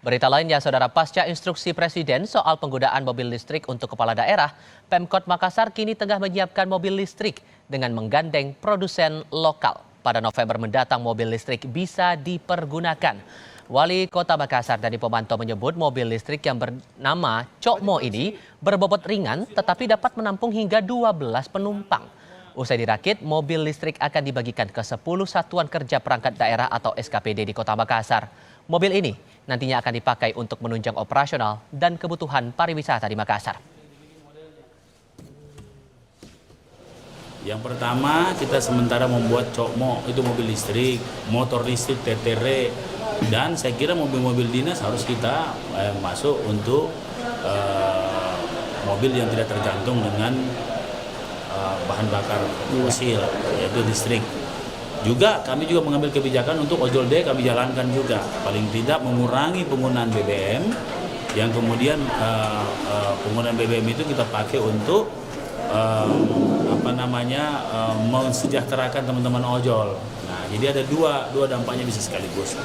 Berita lainnya, Saudara, pasca instruksi Presiden soal penggunaan mobil listrik untuk kepala daerah, Pemkot Makassar kini tengah menyiapkan mobil listrik dengan menggandeng produsen lokal. Pada November mendatang, mobil listrik bisa dipergunakan. Wali Kota Makassar Dani Pomanto menyebut mobil listrik yang bernama Cokmo ini berbobot ringan tetapi dapat menampung hingga 12 penumpang. Usai dirakit, mobil listrik akan dibagikan ke 10 satuan kerja perangkat daerah atau SKPD di Kota Makassar. Mobil ini nantinya akan dipakai untuk menunjang operasional dan kebutuhan pariwisata di Makassar. Yang pertama, kita sementara membuat Cokmo, itu mobil listrik, motor listrik TTR, dan saya kira mobil-mobil dinas harus kita masuk untuk mobil yang tidak tergantung dengan bahan bakar fosil, yaitu listrik. Juga kami juga mengambil kebijakan untuk ojol D kami jalankan juga, paling tidak mengurangi penggunaan BBM, yang kemudian penggunaan BBM itu kita pakai untuk mensejahterakan teman-teman ojol. Nah, jadi ada dua dampaknya bisa sekaligus.